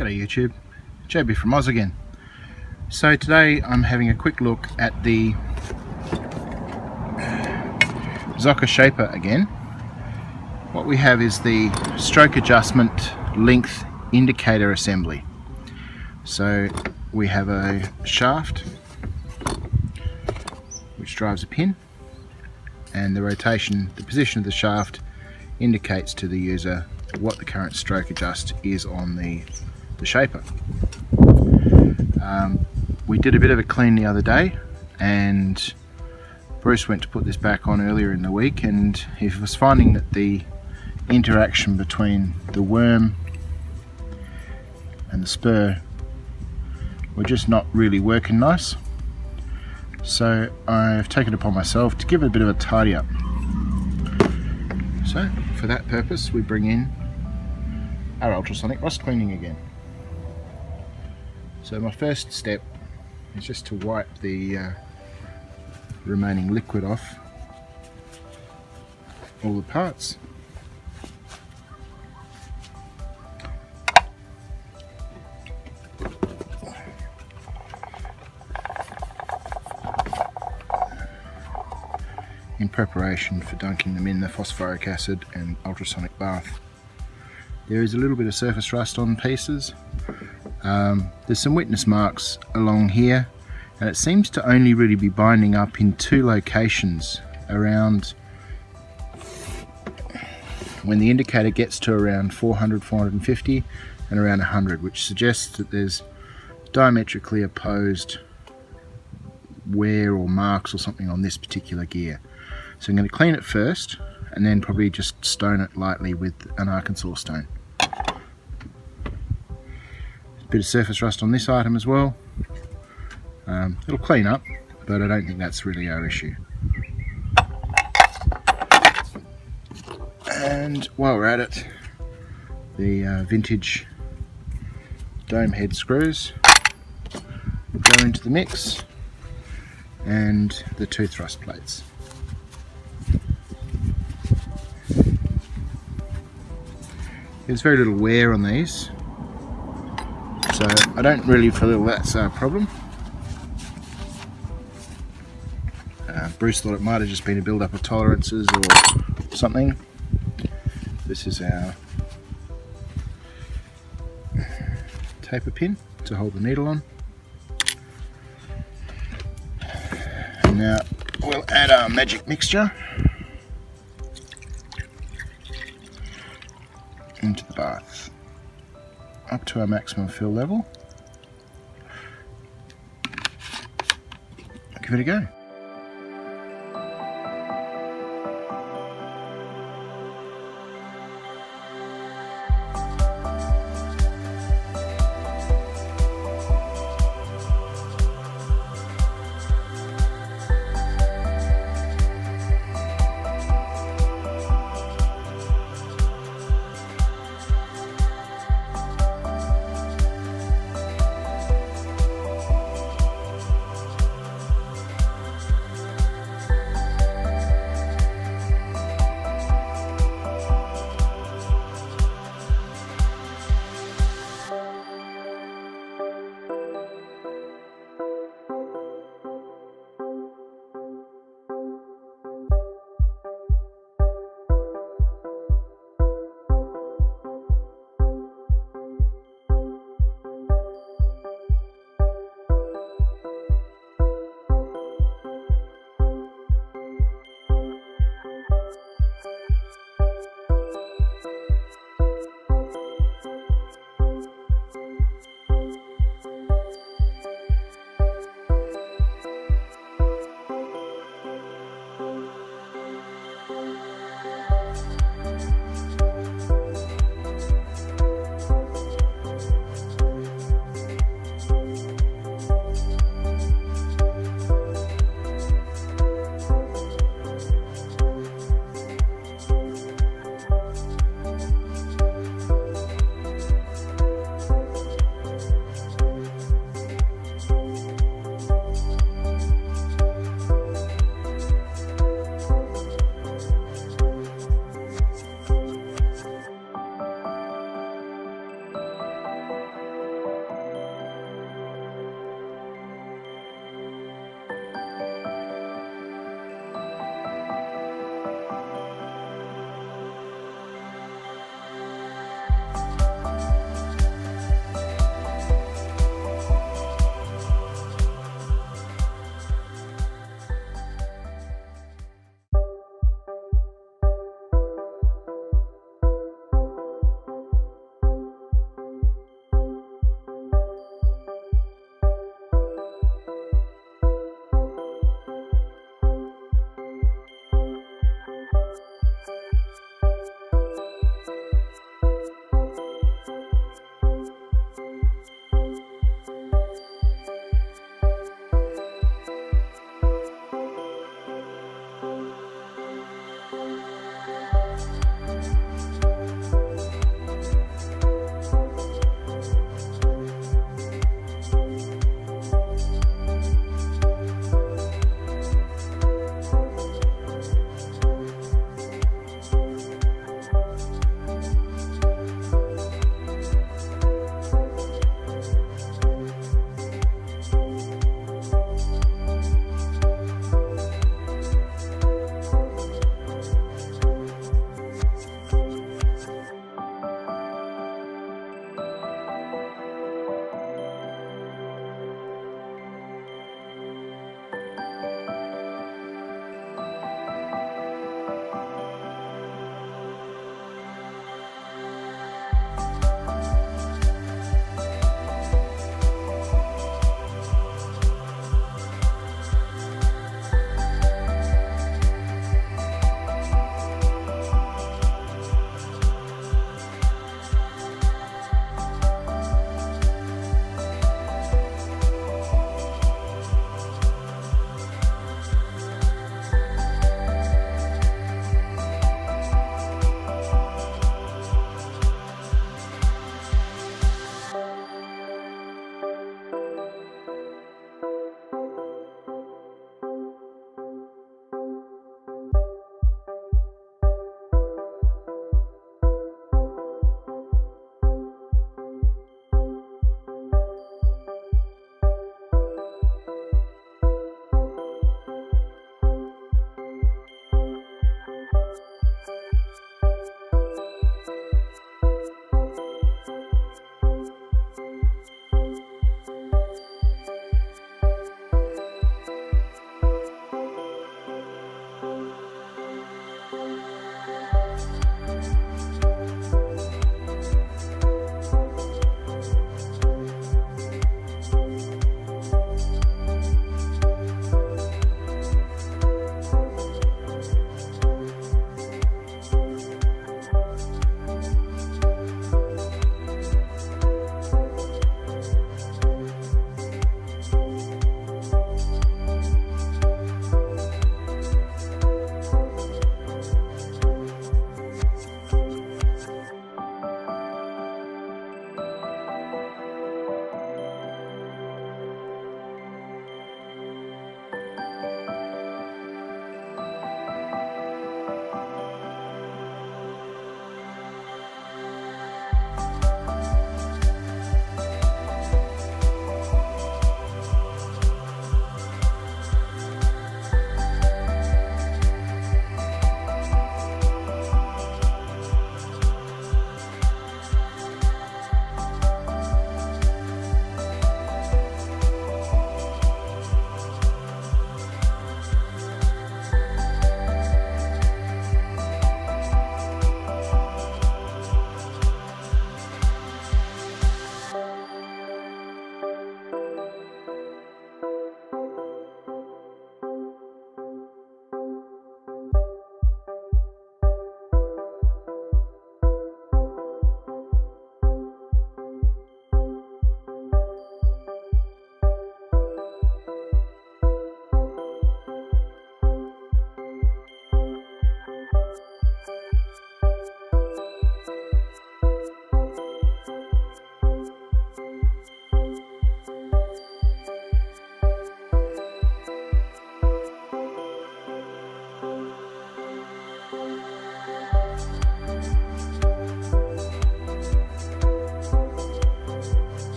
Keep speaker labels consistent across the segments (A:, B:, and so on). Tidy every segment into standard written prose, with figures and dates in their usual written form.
A: G'day YouTube, JB from Oz again. So today I'm having a quick look at the Zocca shaper again. What we have is the stroke adjustment length indicator assembly. So we have a shaft which drives a pin, and the rotation, the position of the shaft indicates to the user what the current stroke adjust is on the shaper. We did a bit of a clean the other day, and Bruce went to put this back on earlier in the week, and he was finding that the interaction between the worm and the spur were just not really working nice. So I've taken it upon myself to give it a bit of a tidy up. So for that purpose we bring in our ultrasonic rust cleaning again. So my first step is just to wipe the remaining liquid off all the parts. In preparation for dunking them in the phosphoric acid and ultrasonic bath. There is a little bit of surface rust on pieces. There's some witness marks along here, and it seems to only really be binding up in two locations around when the indicator gets to around 400, 450 and around 100, which suggests that there's diametrically opposed wear or marks or something on this particular gear. So I'm going to clean it first and then probably just stone it lightly with an Arkansas stone. Bit of surface rust on this item as well. It'll clean up, but I don't think that's really our issue. And while we're at it, the vintage dome head screws will go into the mix, and the two thrust plates. There's very little wear on these, so I don't really feel that's a problem. Bruce thought it might have just been a build-up of tolerances or something. This is our taper pin to hold the needle on. And now we'll add our magic mixture into the bath up to our maximum fill level. Give it a go.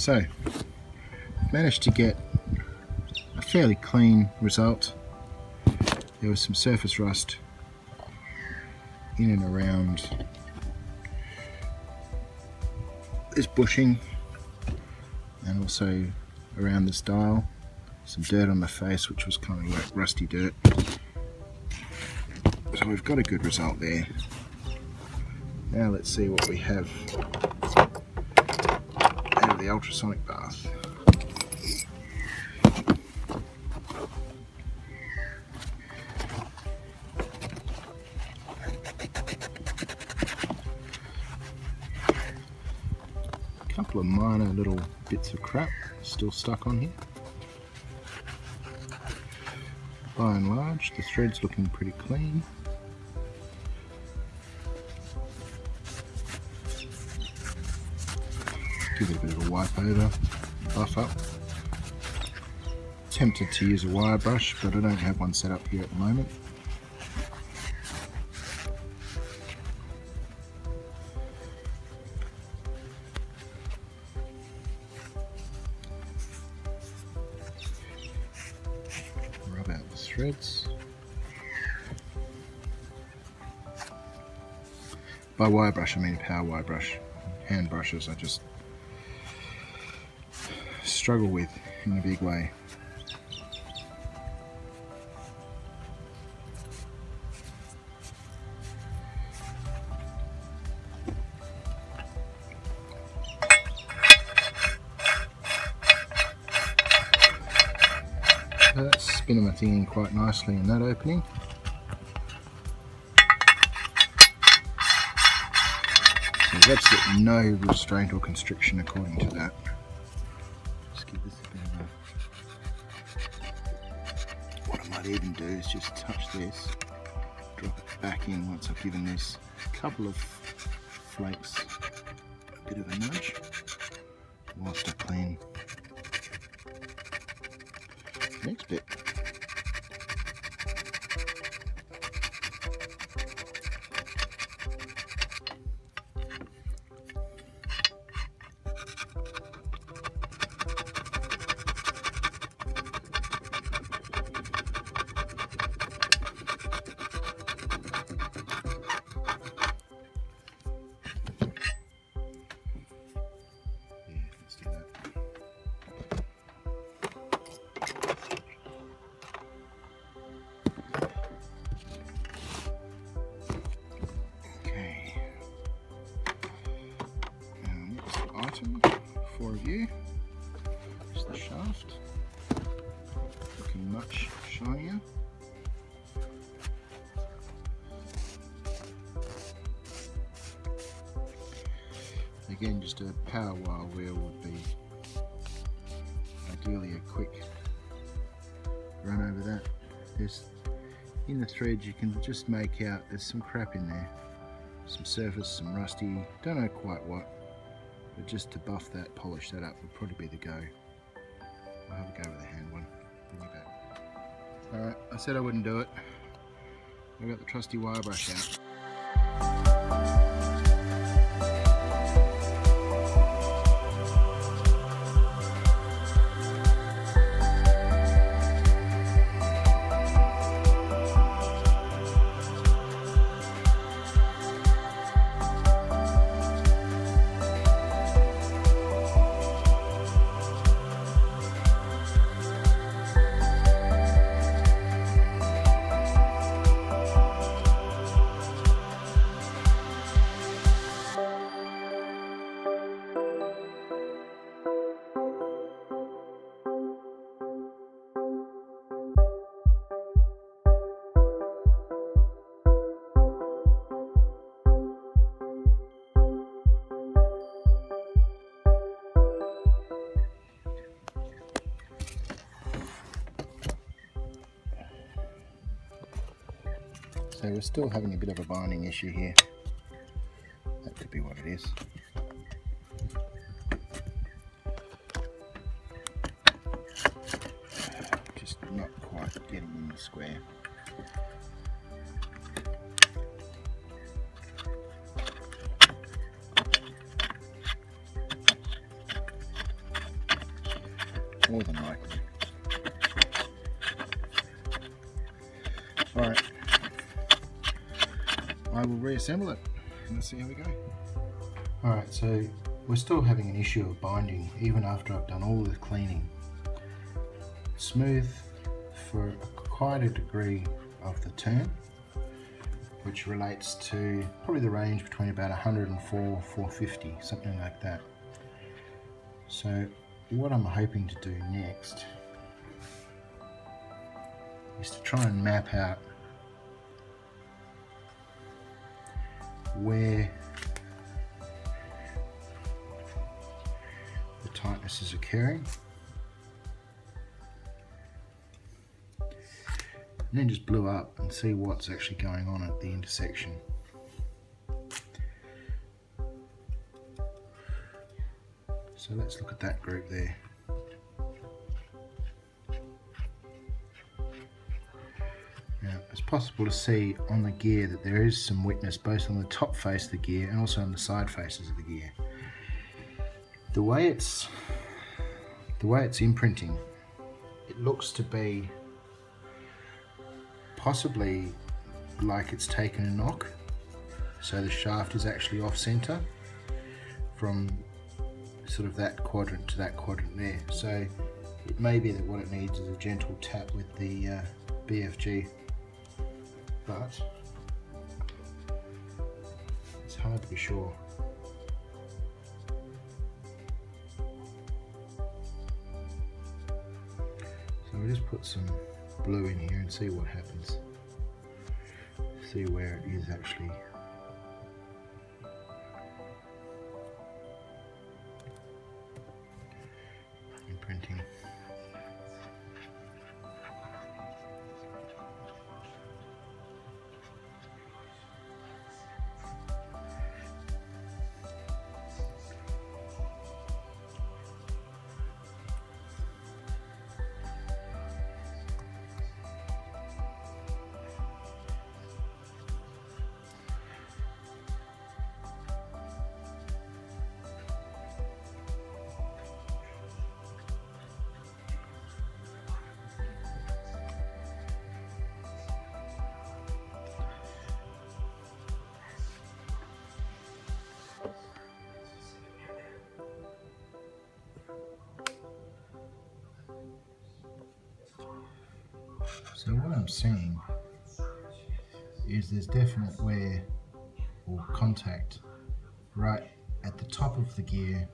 A: So, managed to get a fairly clean result. There was some surface rust in and around this bushing and also around this dial. Some dirt on the face, which was kind of like rusty dirt. So we've got a good result there. Now let's see what we have out of the ultrasonic bath. A couple of minor little bits of crap still stuck on here. By and large, the thread's looking pretty clean. Give it a bit of a wipe over, buff up. Tempted to use a wire brush, but I don't have one set up here at the moment. Rub out the threads. By wire brush I mean power wire brush. Hand brushes I just struggle with in a big way. So that's spinning my thing in quite nicely in that opening. There's absolutely no restraint or constriction according to that. Just give this a bit of a... What I might even do is just touch this, drop it back in once I've given this a couple of flakes a bit of a nudge whilst I clean the next bit. For you, is the shaft looking much shinier. Again, just a power wire wheel would be ideally a quick run over that. There's in the threads you can just make out there's some crap in there, some surface, some rusty, don't know quite what. But just to buff that, polish that up would probably be the go. I'll have a go with the hand one. Bring it back. Alright, I said I wouldn't do it. I got the trusty wire brush out. So we're still having a bit of a binding issue here. That could be what it is. Just not quite getting in the square. Alright, I will reassemble it and let's see how we go. Alright, so we're still having an issue of binding even after I've done all the cleaning. Smooth for quite a degree of the turn, which relates to probably the range between about 104, 450, something like that. So what I'm hoping to do next is to try and map out where the tightness is occurring, and then just blue up and see what's actually going on at the intersection. So let's look at that group there. Now it's possible to see on the gear that there is some wetness both on the top face of the gear and also on the side faces of the gear. The way it's imprinting, it looks to be possibly like it's taken a knock, so the shaft is actually off center from sort of that quadrant to that quadrant there. So it may be that what it needs is a gentle tap with the BFG, but it's hard to be sure. So we'll just put some blue in here and see what happens. See where it is actually imprinting. So what I'm seeing is there's definite wear or contact right at the top of the gear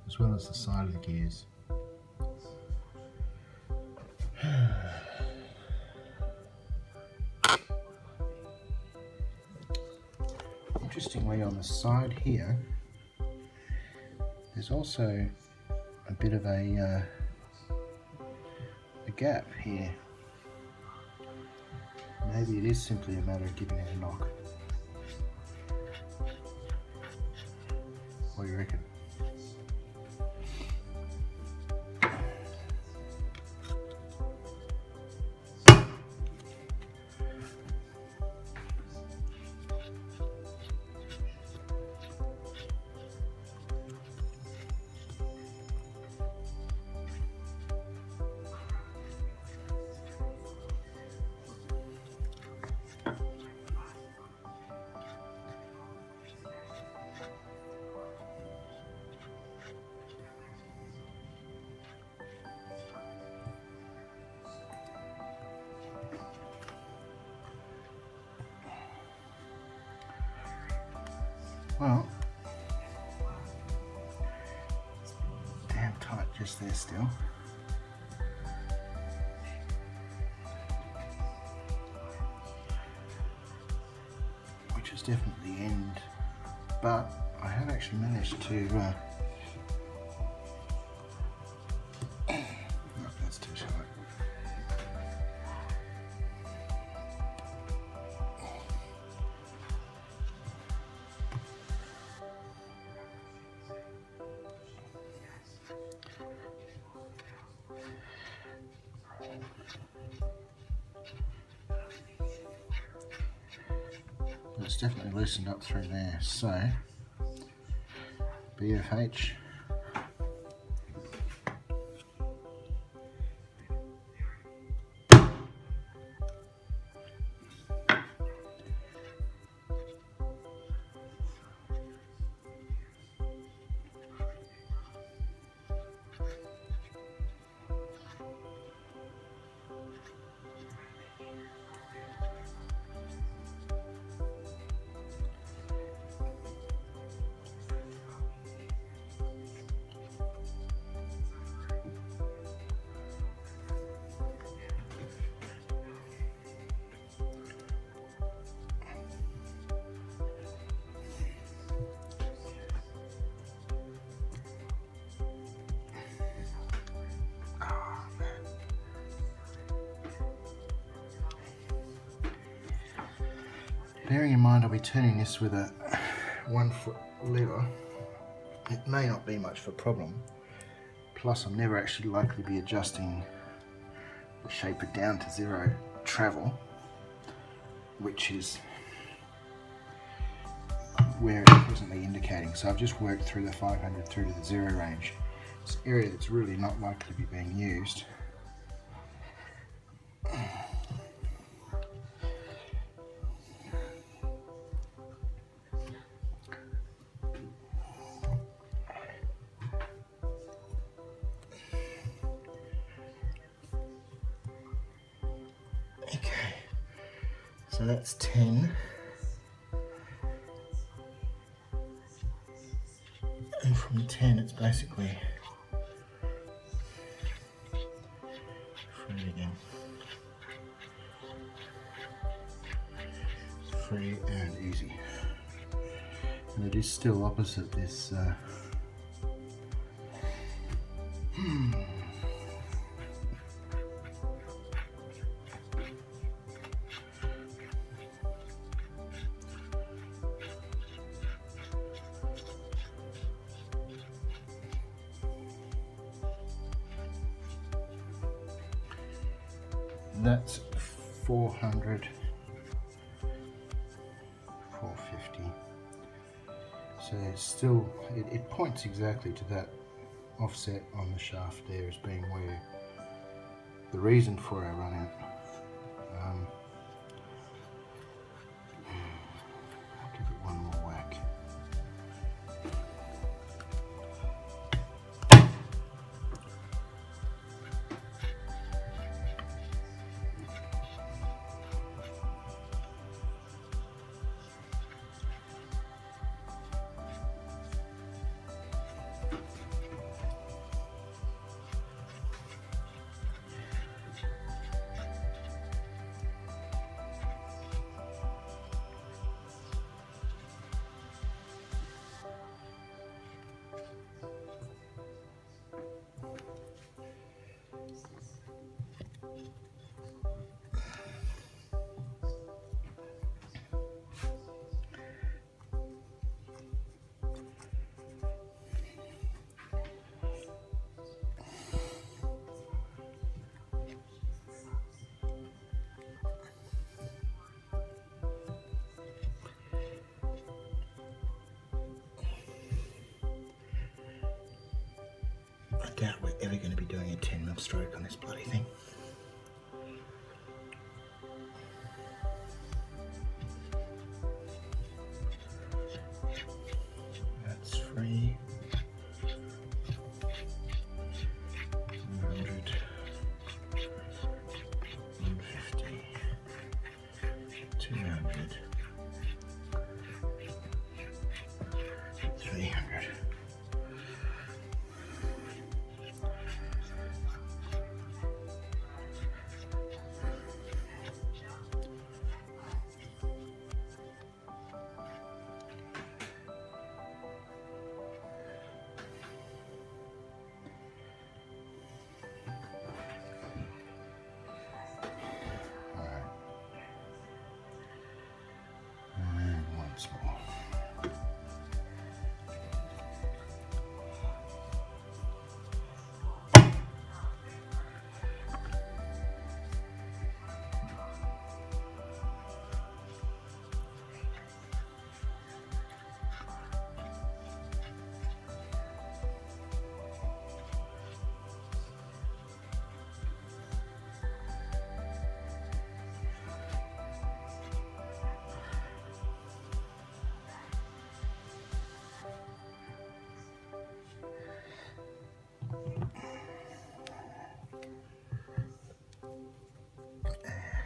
A: as well as the side of the gears. Interestingly, on the side here there's also a bit of a gap here. Maybe it is simply a matter of giving it a knock. What do you reckon? Well, it's damn tight just there still. Which is definitely the end, but I have actually managed to no, that's too shallow. It's definitely loosened up through there, so BFH bearing in mind I'll be turning this with a 1 foot lever, it may not be much of a problem. Plus I'm never actually likely to be adjusting the shaper down to 0 travel, which is where it's presently indicating. So I've just worked through the 500 through to the 0 range. It's an area that's really not likely to be being used. Okay, so that's 10. And from 10 it's basically free again. Free and easy. And it is still opposite this that's 400, 450. So it's still, it points exactly to that offset on the shaft there as being where the reason for our run out. I'll give it one more whack. I doubt we're ever going to be doing a 10mm stroke on this bloody thing. That's free. 100, 150, 200, 300. More.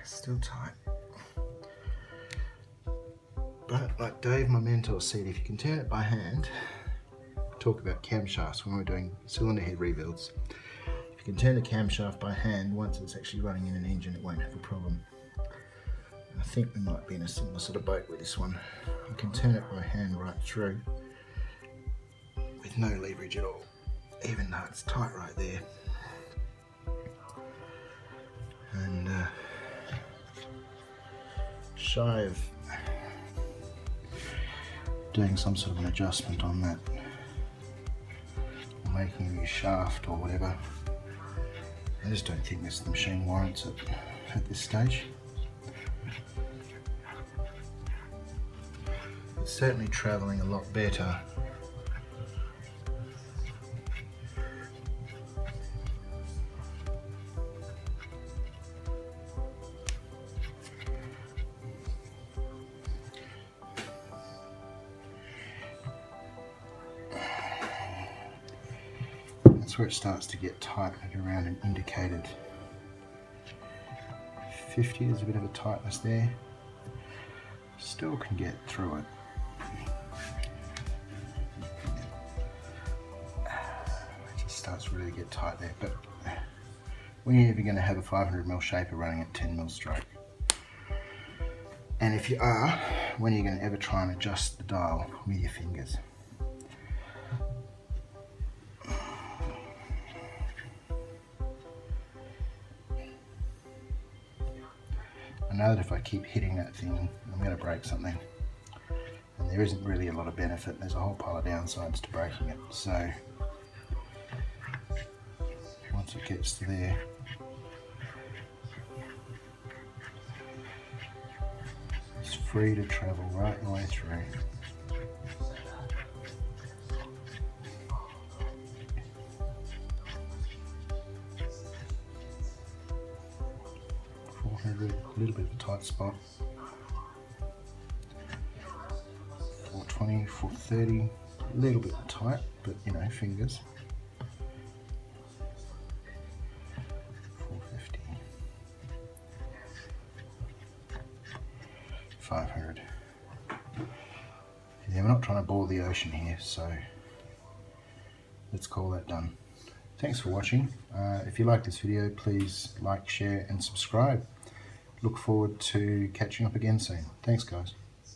A: Still tight. But like Dave, my mentor, said, if you can turn it by hand, talk about camshafts when we're doing cylinder head rebuilds. If you can turn the camshaft by hand, once it's actually running in an engine, it won't have a problem. I think we might be in a similar sort of boat with this one. I can turn it by hand right through with no leverage at all, even though it's tight right there. And shy of doing some sort of an adjustment on that, or making a new shaft or whatever. I just don't think the machine warrants it at this stage. It's certainly travelling a lot better. That's where it starts to get tight at around an indicated 50. There's a bit of a tightness there. Still can get through it. It just starts to really get tight there. But when you're ever going to have a 500mm shaper running at 10mm stroke, and if you are, when you're going to ever try and adjust the dial with your fingers. I know that if I keep hitting that thing, I'm going to break something, and there isn't really a lot of benefit. There's a whole pile of downsides to breaking it. So once it gets to there, it's free to travel right the way through. A little bit of a tight spot. 420, 430, a little bit tight, but you know, fingers. 450, 500. Yeah, we're not trying to boil the ocean here, so let's call that done. Thanks for watching. If you like this video, please like, share and subscribe. Look forward to catching up again soon. Thanks guys.